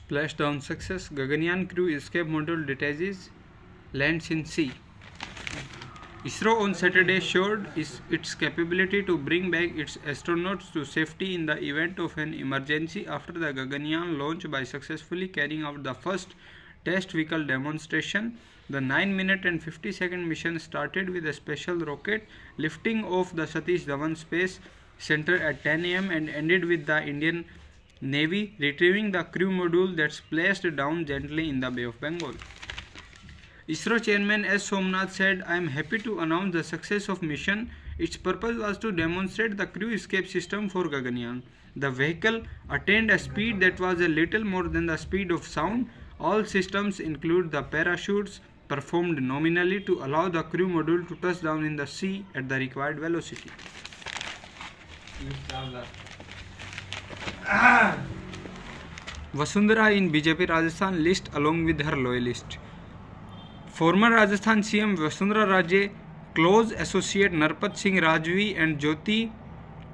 Splashdown success. Gaganyaan crew escape module detaches, lands in sea. ISRO on Saturday showed its capability to bring back its astronauts to safety in the event of an emergency after the Gaganyaan launch by successfully carrying out the first test vehicle demonstration. The 9-minute and 50-second mission started with a special rocket lifting off the Satish Dhawan Space Center at 10 am and ended with the Indian Navy retrieving the crew module that splashed down gently in the Bay of Bengal. ISRO chairman S. Somnath said, "I am happy to announce the success of mission. Its purpose was to demonstrate the crew escape system for Gaganyaan. The vehicle attained a speed that was a little more than the speed of sound. All systems, include the parachutes, performed nominally to allow the crew module to touch down in the sea at the required velocity." Vasundhara in BJP Rajasthan list along with her loyalist. Former Rajasthan CM Vasundhara Raje, close associate Narpat Singh Rajvi and Jyoti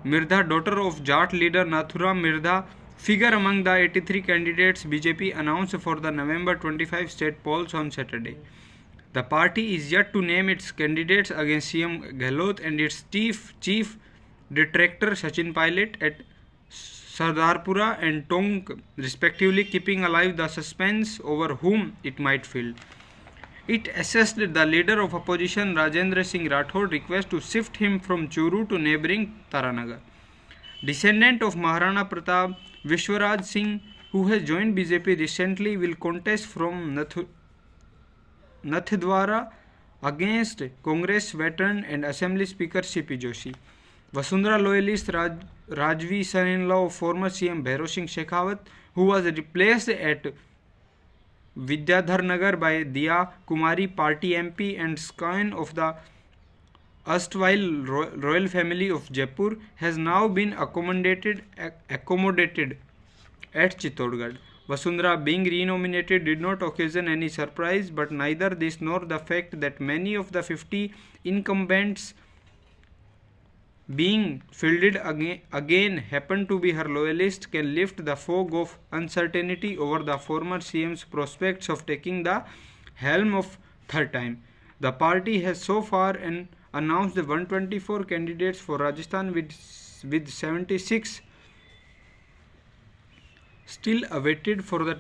Mirdha, daughter of Jat leader Nathuram Mirdha, figure among the 83 candidates BJP announced for the November 25 state polls on Saturday. The party is yet to name its candidates against CM Gehlot and its chief detractor Sachin Pilot at Sardarpura and Tonk respectively, keeping alive the suspense over whom it might field. It assessed the leader of opposition Rajendra Singh Rathod request to shift him from Churu to neighbouring Taranagar. Descendant of Maharana Pratap, Vishwaraj Singh, who has joined BJP recently, will contest from Nathdwara against Congress veteran and Assembly Speaker C.P. Joshi. Vasundhara loyalist Rajvi, son-in-law of former CM Bhairav Singh Shekhawat, who was replaced at Vidyadhar Nagar by Diya Kumari, party MP and scion of the erstwhile royal family of Jaipur, has now been accommodated at Chittorgarh. Vasundhara being renominated did not occasion any surprise, but neither this nor the fact that many of the 50 incumbents being fielded again happen to be her loyalists can lift the fog of uncertainty over the former CM's prospects of taking the helm of third time. The party has so far announced 124 candidates for Rajasthan with 76 still awaited for the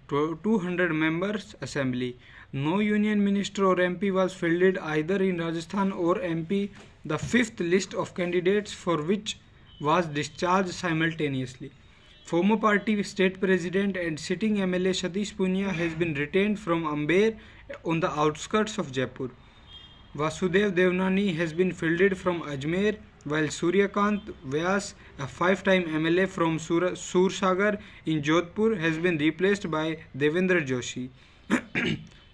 200 members assembly. No union minister or MP was fielded either in Rajasthan or MP. The fifth list of candidates for which was discharged simultaneously. Former party state president and sitting MLA Satish Punia has been retained from Amber on the outskirts of Jaipur. Vasudev Devnani has been fielded from Ajmer, while Suryakant Vyas, a 5-time MLA from Sursagar in Jodhpur, has been replaced by Devendra Joshi.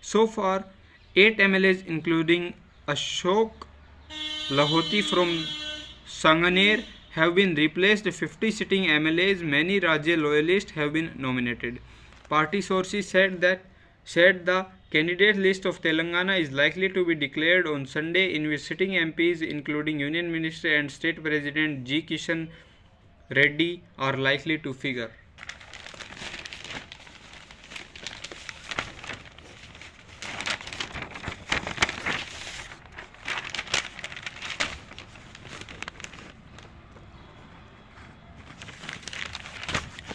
So far, 8 MLAs including Ashok Lahoti from Sanganer have been replaced. 50 sitting MLAs, many Rajya loyalists, have been nominated. Party sources said the candidate list of Telangana is likely to be declared on Sunday, in which sitting MPs including Union Minister and State President G. Kishan Reddy are likely to figure.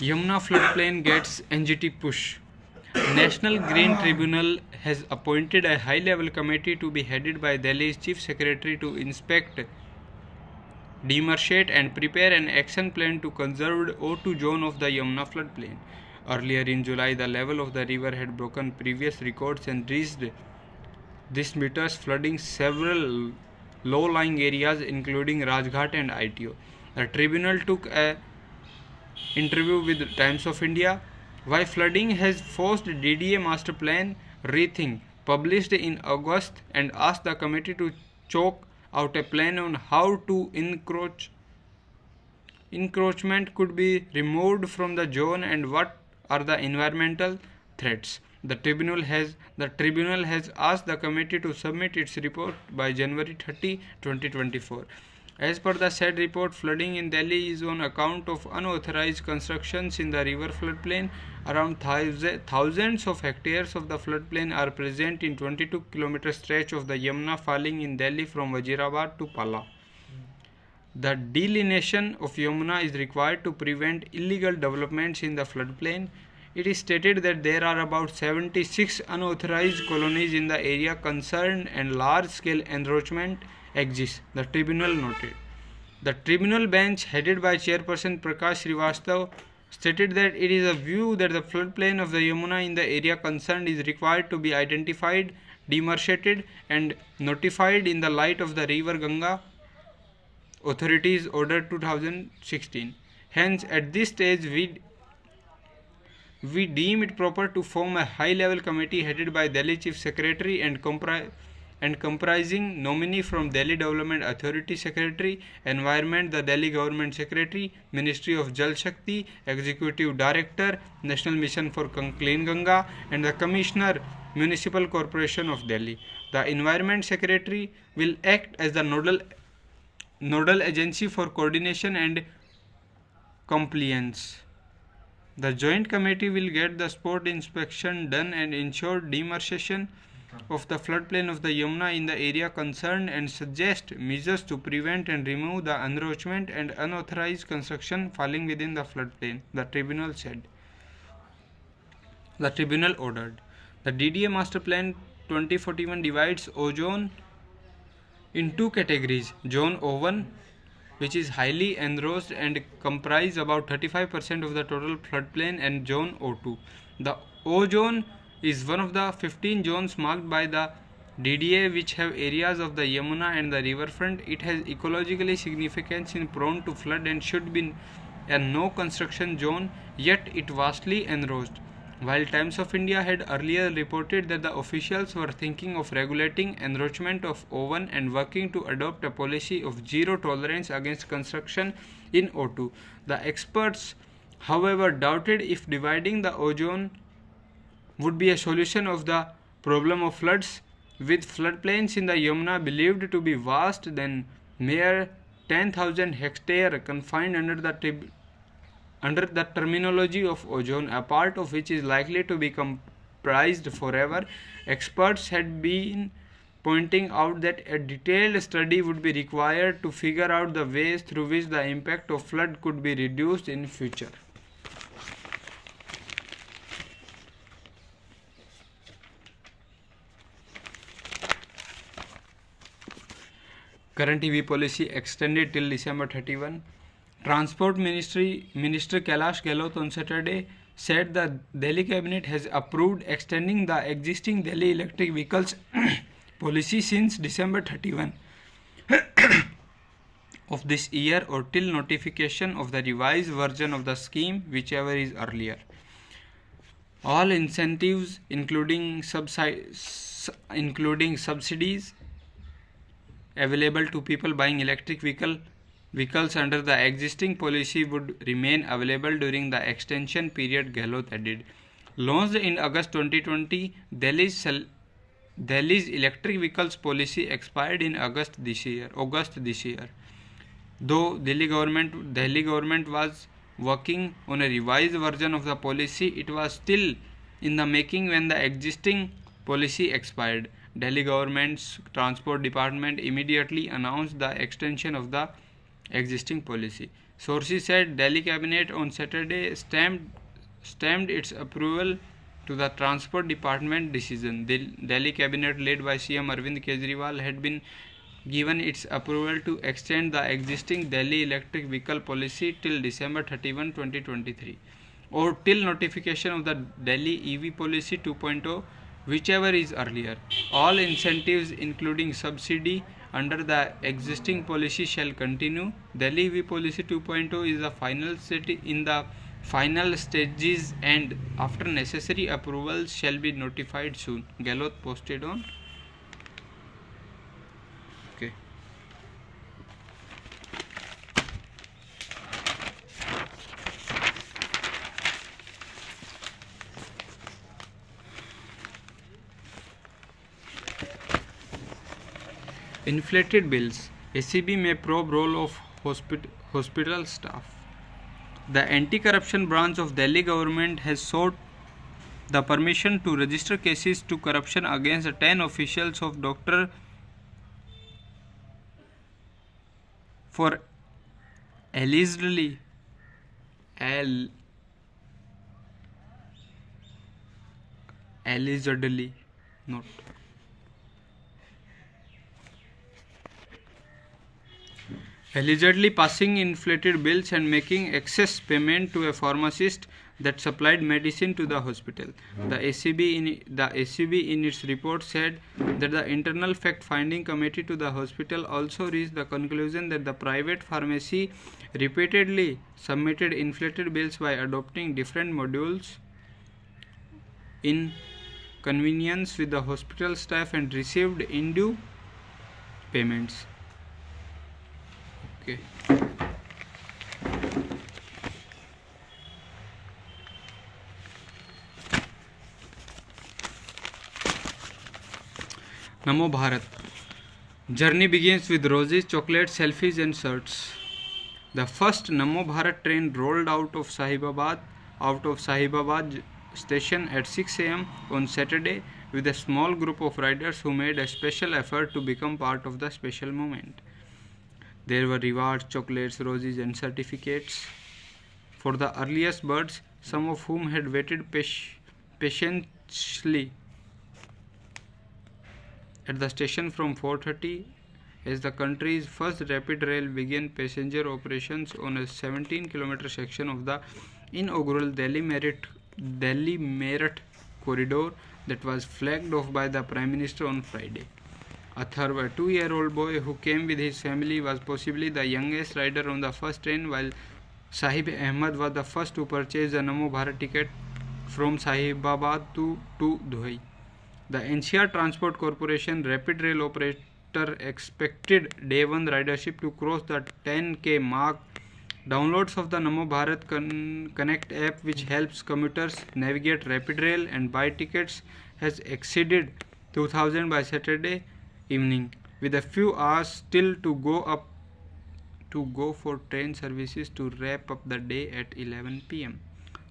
Yamuna floodplain gets NGT push. National Green Tribunal has appointed a high-level committee to be headed by Delhi's Chief Secretary to inspect, demarcate and prepare an action plan to conserve O2 zone of the Yamuna floodplain. Earlier in July, the level of the river had broken previous records and reached this meters, flooding several low-lying areas including Rajghat and ITO. The tribunal took an interview with Times of India. Why flooding has forced DDA master plan rethink, published in August, and asked the committee to chalk out a plan on how to encroachment could be removed from the zone and what are the environmental threats. The tribunal has asked the committee to submit its report by January 30, 2024. As per the said report, flooding in Delhi is on account of unauthorized constructions in the river floodplain. Around thousands of hectares of the floodplain are present in 22-kilometer stretch of the Yamuna falling in Delhi from Wazirabad to Pala. The delineation of Yamuna is required to prevent illegal developments in the floodplain. It is stated that there are about 76 unauthorized colonies in the area concerned and large-scale encroachment exists, the tribunal noted. The tribunal bench, headed by Chairperson Prakash Srivastav, stated that it is a view that the floodplain of the Yamuna in the area concerned is required to be identified, demarcated, and notified in the light of the river Ganga Authorities Order 2016. Hence, at this stage, we deem it proper to form a high-level committee headed by Delhi Chief Secretary and comprising nominee from Delhi Development Authority Secretary, Environment, the Delhi Government Secretary, Ministry of Jal Shakti, Executive Director, National Mission for Clean Ganga, and the Commissioner, Municipal Corporation of Delhi. The Environment Secretary will act as the nodal agency for coordination and compliance. The joint committee will get the spot inspection done and ensure demarcation of the floodplain of the Yamuna in the area concerned and suggest measures to prevent and remove the encroachment and unauthorized construction falling within the floodplain, the tribunal said. The tribunal ordered. The DDA Master Plan 2041 divides ozone in two categories: Zone O1, which is highly enriched and comprise about 35% of the total floodplain, and Zone O2. The O zone is one of the 15 zones marked by the DDA which have areas of the Yamuna and the riverfront. It has ecologically significance in prone to flood and should be a no construction zone, yet it vastly enriched. While Times of India had earlier reported that the officials were thinking of regulating encroachment of O1 and working to adopt a policy of zero tolerance against construction in O2, the experts, however, doubted if dividing the ozone would be a solution of the problem of floods, with floodplains in the Yamuna believed to be vast than mere 10,000 hectares confined under the terminology of ozone, a part of which is likely to be comprised forever. Experts had been pointing out that a detailed study would be required to figure out the ways through which the impact of flood could be reduced in future. Current EV policy extended till December 31. Transport Minister Kailash Gehlot on Saturday said the Delhi Cabinet has approved extending the existing Delhi electric vehicles policy since December 31 of this year or till notification of the revised version of the scheme, whichever is earlier. All incentives, including subsidies available to people buying electric vehicles under the existing policy would remain available during the extension period, Gehlot added. Launched in August 2020, Delhi's electric vehicles policy expired in August this year. Though Delhi government was working on a revised version of the policy, it was still in the making when the existing policy expired. Delhi government's transport department immediately announced the extension of the existing policy. Sources said Delhi cabinet on Saturday stamped its approval to the transport department decision. The Delhi cabinet led by CM Arvind Kejriwal had been given its approval to extend the existing Delhi electric vehicle policy till December 31, 2023 or till notification of the Delhi EV policy 2.0, whichever is earlier. All incentives, including subsidy under the existing policy, shall continue. Delhi EV policy 2.0 is in the final stages and after necessary approvals shall be notified soon. Gehlot posted on. Okay. Inflated bills. ACB may probe role of hospital staff. The anti-corruption branch of Delhi government has sought the permission to register cases to corruption against 10 officials of Dr. for allegedly allegedly not allegedly passing inflated bills and making excess payment to a pharmacist that supplied medicine to the hospital. The ACB in its report said that the internal fact-finding committee to the hospital also reached the conclusion that the private pharmacy repeatedly submitted inflated bills by adopting different modules in convenience with the hospital staff and received undue payments. Okay. Namo Bharat. Journey begins with roses, chocolates, selfies and shirts. The first Namo Bharat train rolled out of Sahibabad station at 6 am on Saturday with a small group of riders who made a special effort to become part of the special moment. There were rewards, chocolates, roses and certificates for the earliest birds, some of whom had waited patiently at the station from 4:30 as the country's first rapid rail began passenger operations on a 17-kilometer section of the inaugural Delhi Meerut corridor that was flagged off by the Prime Minister on Friday. Atharva, a 2-year-old boy who came with his family, was possibly the youngest rider on the first train, while Sahib Ahmed was the first to purchase a Namo Bharat ticket from Sahibabad to Dhuai. The NCR Transport Corporation Rapid Rail Operator expected day 1 ridership to cross the 10K mark. Downloads of the Namo Bharat Connect app, which helps commuters navigate rapid rail and buy tickets, has exceeded 2,000 by Saturday evening, with a few hours still to go for train services to wrap up the day at 11 pm.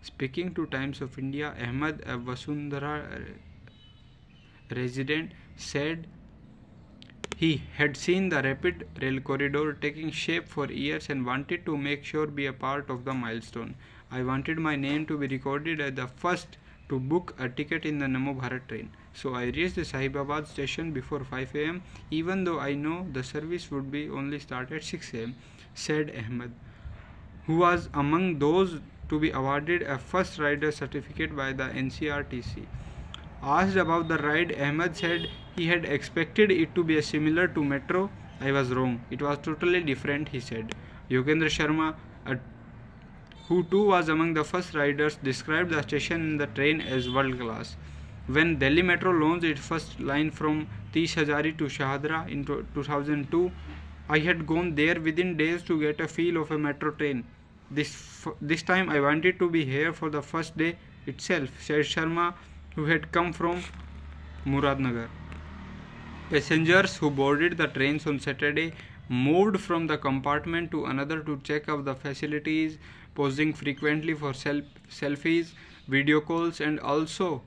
Speaking to Times of India, Ahmed, a Vasundhara resident, said he had seen the rapid rail corridor taking shape for years and wanted to make sure be a part of the milestone. I wanted my name to be recorded as the first to book a ticket in the Namo Bharat train. So I reached the Sahibabad station before 5 am, even though I know the service would be only start at 6 am, said Ahmed, who was among those to be awarded a first rider certificate by the NCRTC. Asked about the ride, Ahmed said he had expected it to be similar to metro. I was wrong. It was totally different, he said. Yogendra Sharma, who too was among the first riders, described the station in the train as world class. When Delhi Metro launched its first line from Tish Hazari to Shahadra in 2002, I had gone there within days to get a feel of a metro train. This time I wanted to be here for the first day itself, said Sharma, who had come from Muradnagar. Passengers who boarded the trains on Saturday moved from the compartment to another to check out the facilities, posing frequently for selfies, video calls and also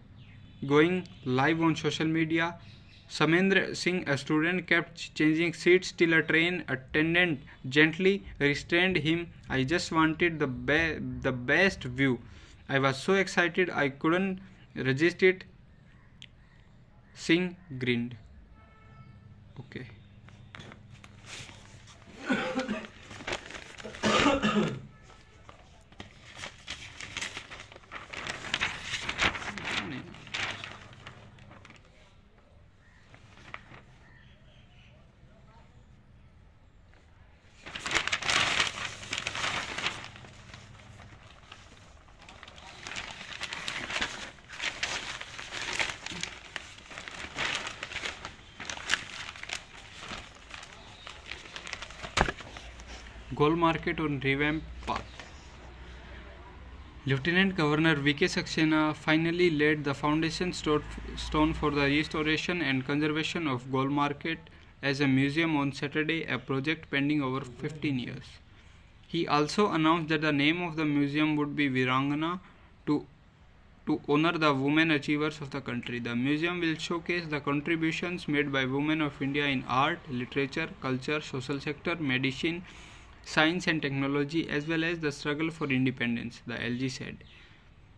going live on social media. Samendra Singh, a student, kept changing seats till a train attendant gently restrained him. I just wanted the best view. I was so excited I couldn't resist it. Singh grinned. Okay. Gold market on revamped path. Lieutenant Governor V.K. Saxena finally laid the foundation stone for the restoration and conservation of Gold Market, as a museum on Saturday, a project pending over 15 years. He also announced that the name of the museum would be Virangana to honor the women achievers of the country. The museum will showcase the contributions made by women of India in art, literature, culture, social sector, medicine, science and technology, as well as the struggle for independence, the LG said.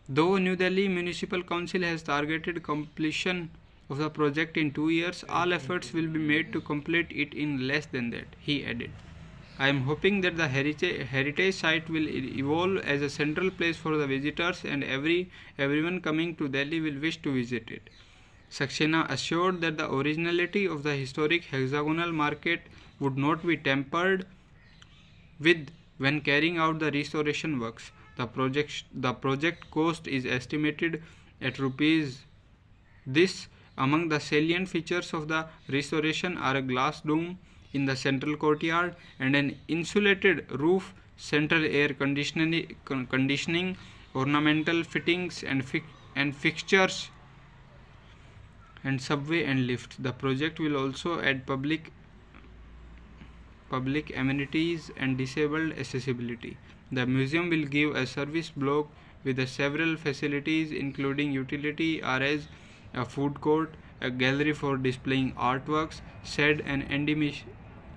Though New Delhi Municipal Council has targeted completion of the project in 2 years, all efforts will be made to complete it in less than that, he added. I am hoping that the heritage site will evolve as a central place for the visitors and everyone coming to Delhi will wish to visit it. Saxena assured that the originality of the historic hexagonal market would not be tampered with when carrying out the restoration works. The project cost is estimated at rupees. This among the salient features of the restoration are a glass dome in the central courtyard and an insulated roof, central air conditioning, ornamental fittings and fixtures, and subway and lifts. The project will also add public amenities and disabled accessibility. The museum will give a service block with several facilities including utility areas, a food court, a gallery for displaying artworks, said an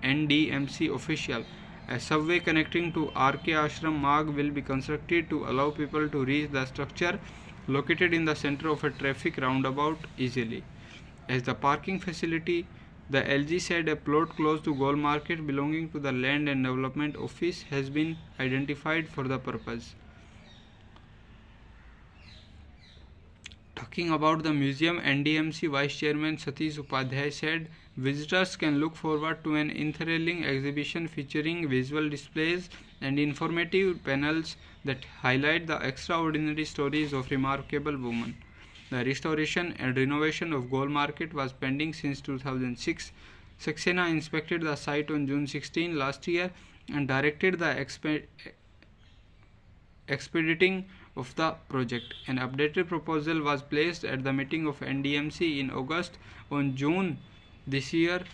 NDMC official. A subway connecting to RK Ashram Marg will be constructed to allow people to reach the structure located in the center of a traffic roundabout easily. As the parking facility, the LG said a plot close to Gol Market belonging to the Land and Development Office has been identified for the purpose. Talking about the museum, NDMC Vice Chairman Satish Upadhyay said visitors can look forward to an enthralling exhibition featuring visual displays and informative panels that highlight the extraordinary stories of remarkable women. The restoration and renovation of Gol Market was pending since 2006. Saxena inspected the site on June 16 last year and directed the expediting of the project. An updated proposal was placed at the meeting of NDMC in August. On June this year,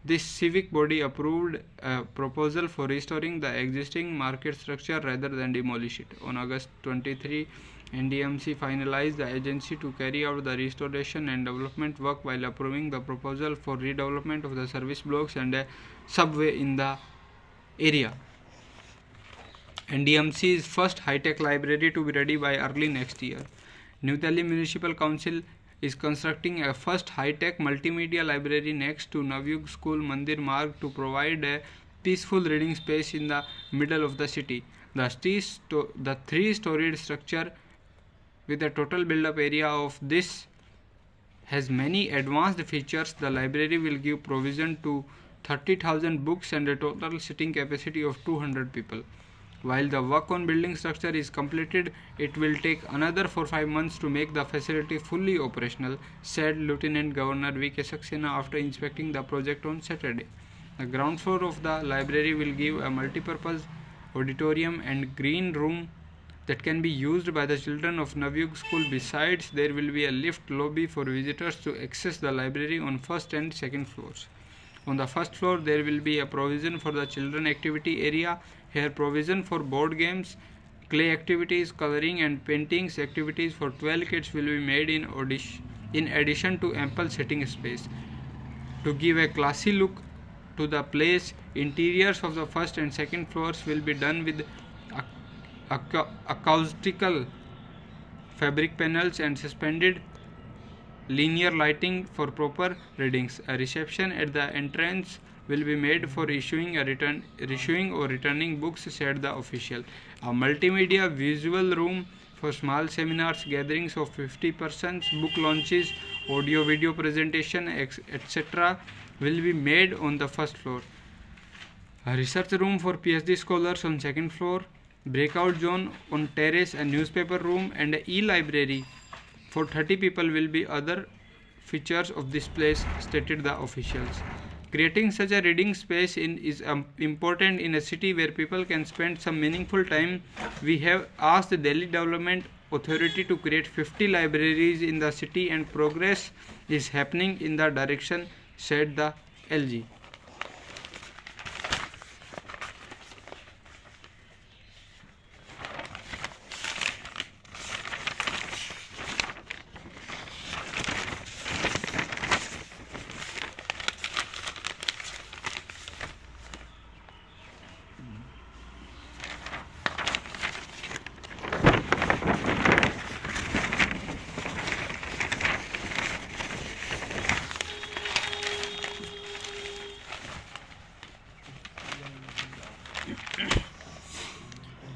this civic body approved a proposal for restoring the existing market structure rather than demolish it. On August 23, NDMC finalized the agency to carry out the restoration and development work while approving the proposal for redevelopment of the service blocks and a subway in the area. NDMC's first high-tech library to be ready by early next year. New Delhi Municipal Council is constructing a first high-tech multimedia library next to Navyug School Mandir Marg to provide a peaceful reading space in the middle of the city. The three-storied structure with a total build-up area of this has many advanced features. The library will give provision to 30,000 books and a total sitting capacity of 200 people. While the work on building structure is completed, it will take another 4-5 months to make the facility fully operational, said Lieutenant Governor V.K. Saxena after inspecting the project on Saturday. The ground floor of the library will give a multi-purpose auditorium and green room that can be used by the children of Navyug School. Besides, there will be a lift lobby for visitors to access the library on first and second floors. On the first floor, there will be a provision for the children activity area. Here, provision for board games, clay activities, coloring and paintings activities for 12 kids will be made in addition to ample sitting space. To give a classy look to the place, interiors of the first and second floors will be done with acoustical fabric panels and suspended linear lighting for proper readings. A reception at the entrance will be made for issuing or returning books, said the official. A multimedia visual room for small seminars, gatherings of 50 persons, book launches, audio-video presentation, etc. will be made on the first floor. A research room for PhD scholars on second floor, breakout zone on terrace, a newspaper room and an e-library for 30 people will be other features of this place, stated the officials. Creating such a reading space is important in a city where people can spend some meaningful time. We have asked the Delhi Development Authority to create 50 libraries in the city and progress is happening in that direction, said the LG.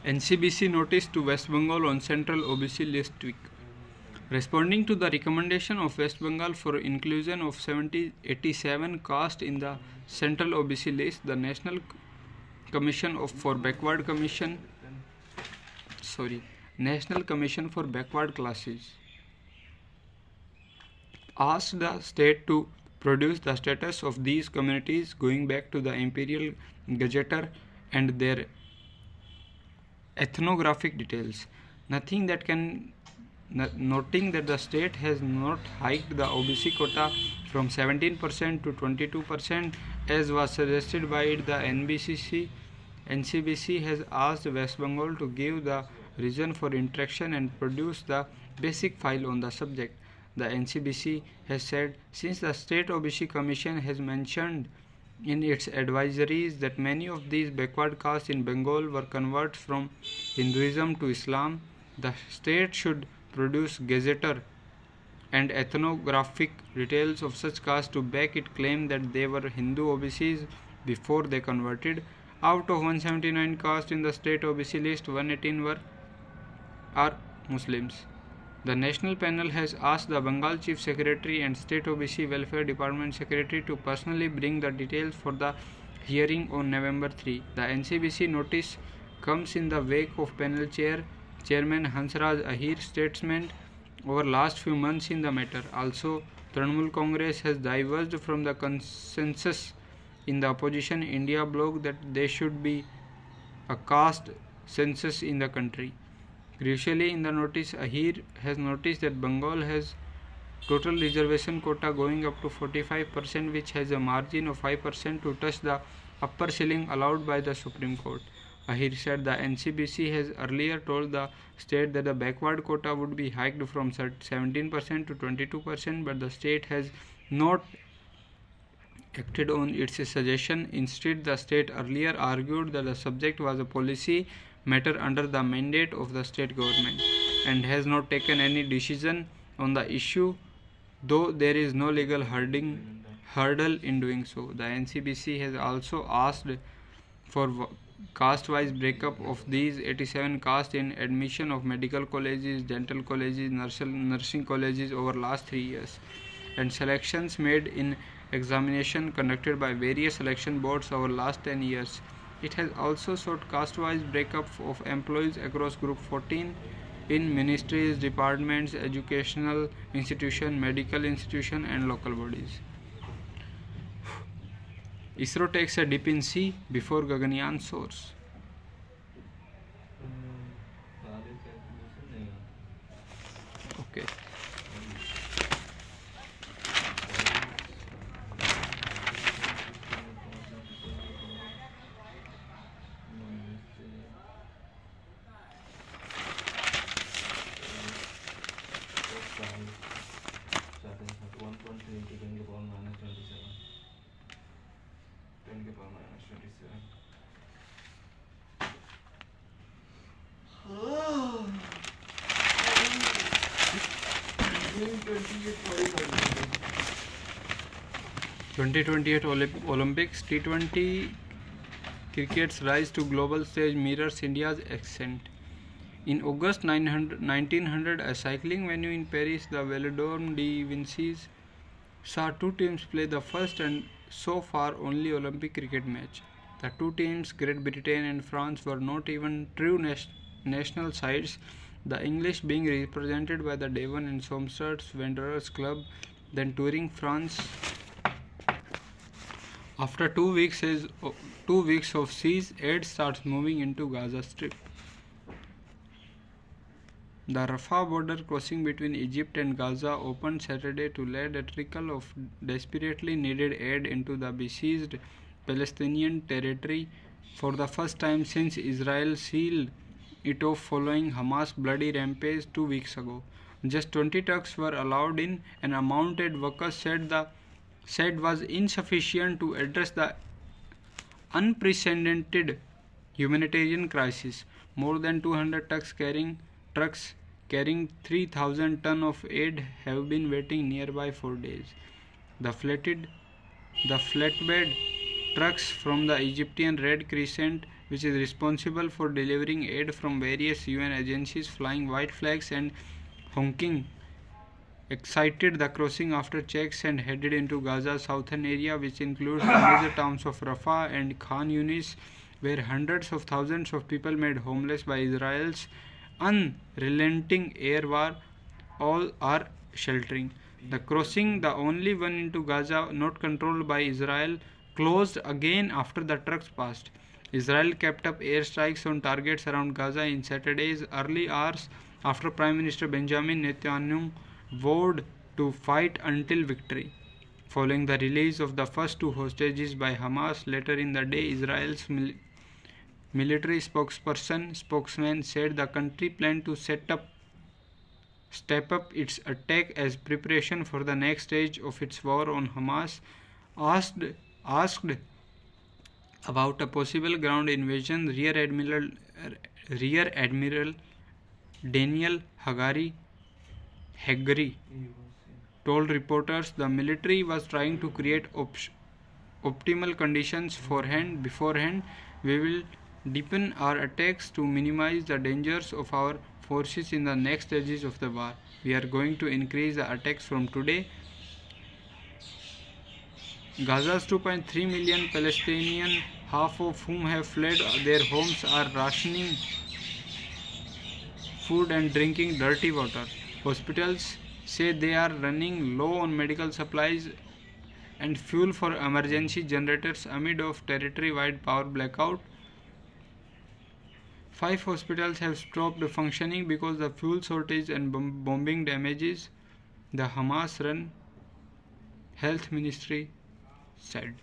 NCBC notice to West Bengal on Central OBC list tweak. Responding to the recommendation of West Bengal for inclusion of 87 castes in the Central OBC list, the National Commission for Backward Classes asked the state to produce the status of these communities going back to the Imperial Gazetteer and their ethnographic details, noting that the state has not hiked the OBC quota from 17% to 22% as was suggested by it. The NCBC has asked West Bengal to give the reason for interaction and produce the basic file on the subject. The NCBC has said, since the State OBC Commission has mentioned in its advisories that many of these backward castes in Bengal were converts from Hinduism to Islam, the state should produce gazetteer and ethnographic details of such castes to back its claim that they were Hindu OBCs before they converted. Out of 179 castes in the state OBC list, 118 are Muslims. The national panel has asked the Bengal Chief Secretary and State OBC Welfare Department Secretary to personally bring the details for the hearing on November 3. The NCBC notice comes in the wake of panel Chairman Hansraj Ahir's statement over last few months in the matter. Also, Trinamool Congress has diverged from the consensus in the opposition India bloc that there should be a caste census in the country. Crucially, in the notice, Ahir has noticed that Bengal has total reservation quota going up to 45%, which has a margin of 5% to touch the upper ceiling allowed by the Supreme Court. Ahir said the NCBC has earlier told the state that the backward quota would be hiked from 17% to 22%, but the state has not acted on its suggestion. Instead, the state earlier argued that the subject was a policy matter under the mandate of the state government and has not taken any decision on the issue, though there is no legal hurdle in doing so. The NCBC has also asked for caste-wise breakup of these 87 castes in admission of medical colleges, dental colleges, nursing colleges over last 3 years, and selections made in examination conducted by various selection boards over last 10 years. It has also sought caste-wise breakup of employees across Group 14 in ministries, departments, educational institutions, medical institutions, and local bodies. ISRO takes a dip in sea before Gaganyaan soars. Okay. (2028) Olympics. T20 cricket's rise to global stage mirrors India's ascent. In August 1900, a cycling venue in Paris, the Velodrome de Vinci, saw two teams play the first and so far only Olympic cricket match. The two teams, Great Britain and France, were not even true national sides, the English being represented by the Devon and Somerset Wanderers Club, then touring France. After 2 weeks of siege, aid starts moving into Gaza Strip. The Rafah border crossing between Egypt and Gaza opened Saturday to let a trickle of desperately needed aid into the besieged Palestinian territory for the first time since Israel sealed it off following Hamas' bloody rampage 2 weeks ago. Just 20 trucks were allowed in, an amount workers said was insufficient to address the unprecedented humanitarian crisis. More than 200 trucks carrying 3,000 tons of aid have been waiting nearby for days. The flatbed trucks from the Egyptian Red Crescent, which is responsible for delivering aid from various UN agencies, flying white flags and honking, exited the crossing after checks and headed into Gaza's southern area, which includes the major towns of Rafah and Khan Yunis, where hundreds of thousands of people made homeless by Israel's unrelenting air war, all are sheltering. The crossing, the only one into Gaza not controlled by Israel, closed again after the trucks passed. Israel kept up airstrikes on targets around Gaza in Saturday's early hours after Prime Minister Benjamin Netanyahu vowed to fight until victory. Following the release of the first two hostages by Hamas later in the day, Israel's military spokesman said the country planned to step up its attack as preparation for the next stage of its war on Hamas. Asked about a possible ground invasion, Rear Admiral Daniel Hagari told reporters the military was trying to create optimal conditions beforehand. We will deepen our attacks to minimize the dangers of our forces in the next stages of the war. We are going to increase the attacks from today. Gaza's 2.3 million Palestinians, half of whom have fled their homes, are rationing food and drinking dirty water. Hospitals say they are running low on medical supplies and fuel for emergency generators amid of territory-wide power blackout. 5 hospitals have stopped functioning because of fuel shortage and bombing damages, the Hamas-run health ministry said.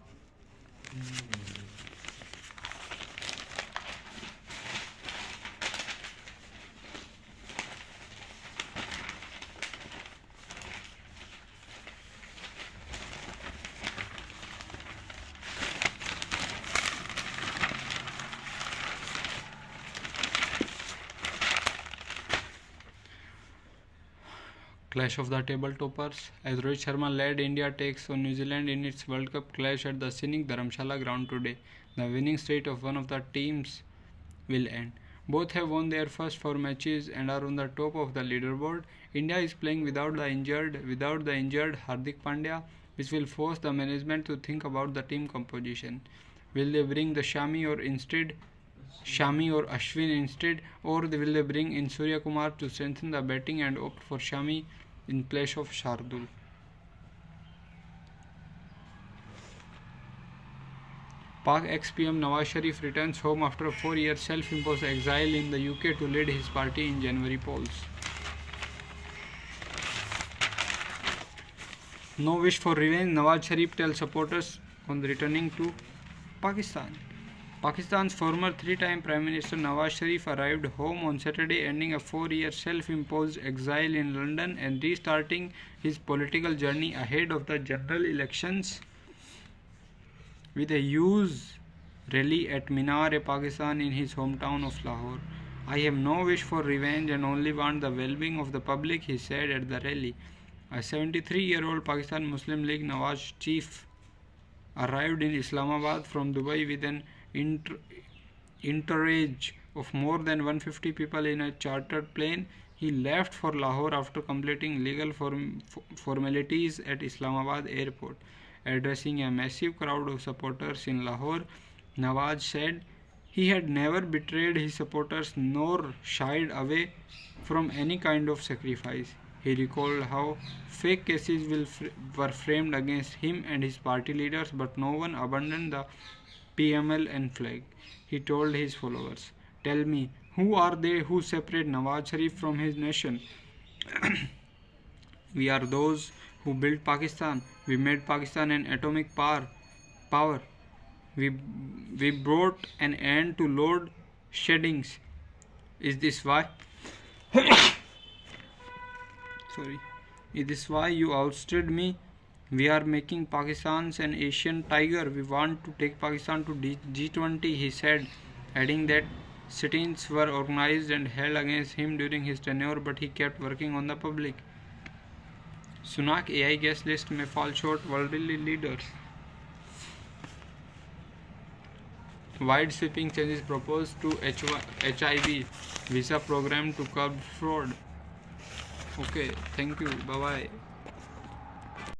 Clash of the table toppers. As Rohit Sharma led India takes on New Zealand in its World Cup clash at the scenic Dharamshala ground today, the winning streak of one of the teams will end. Both have won their first 4 matches and are on the top of the leaderboard. India is playing without the injured Hardik Pandya, which will force the management to think about the team composition. Will they bring the Shami or Ashwin instead, or will they bring in Surya Kumar to strengthen the batting and opt for Shami in place of Shardul? Pak ex-PM Nawaz Sharif returns home after a 4-year self-imposed exile in the UK to lead his party in January polls. No wish for revenge, Nawaz Sharif tells supporters on returning to Pakistan. Pakistan's former 3-time Prime Minister Nawaz Sharif arrived home on Saturday, ending a 4-year self-imposed exile in London and restarting his political journey ahead of the general elections with a huge rally at Minar-e-Pakistan in his hometown of Lahore. I have no wish for revenge and only want the well-being of the public, he said at the rally. A 73-year-old Pakistan Muslim League Nawaz chief arrived in Islamabad from Dubai with an entourage of more than 150 people in a chartered plane. He left for Lahore after completing legal formalities at Islamabad airport. Addressing a massive crowd of supporters in Lahore, Nawaz said he had never betrayed his supporters nor shied away from any kind of sacrifice. He recalled how fake cases were framed against him and his party leaders, but no one abandoned the PMLN flag. He told his followers, "Tell me, Who are they who separate Nawaz Sharif from his nation? We are those who built Pakistan. We made Pakistan an atomic power. We brought an end to load sheddings. Is this why? Sorry. Is this why you ousted me? We are making Pakistan an Asian tiger. We want to take Pakistan to G20, he said, adding that sit-ins were organized and held against him during his tenure, but he kept working on the public. Sunak AI guest list may fall short. Worldly leaders. Wide sweeping changes proposed to HIV visa program to curb fraud. Okay, thank you. Bye bye.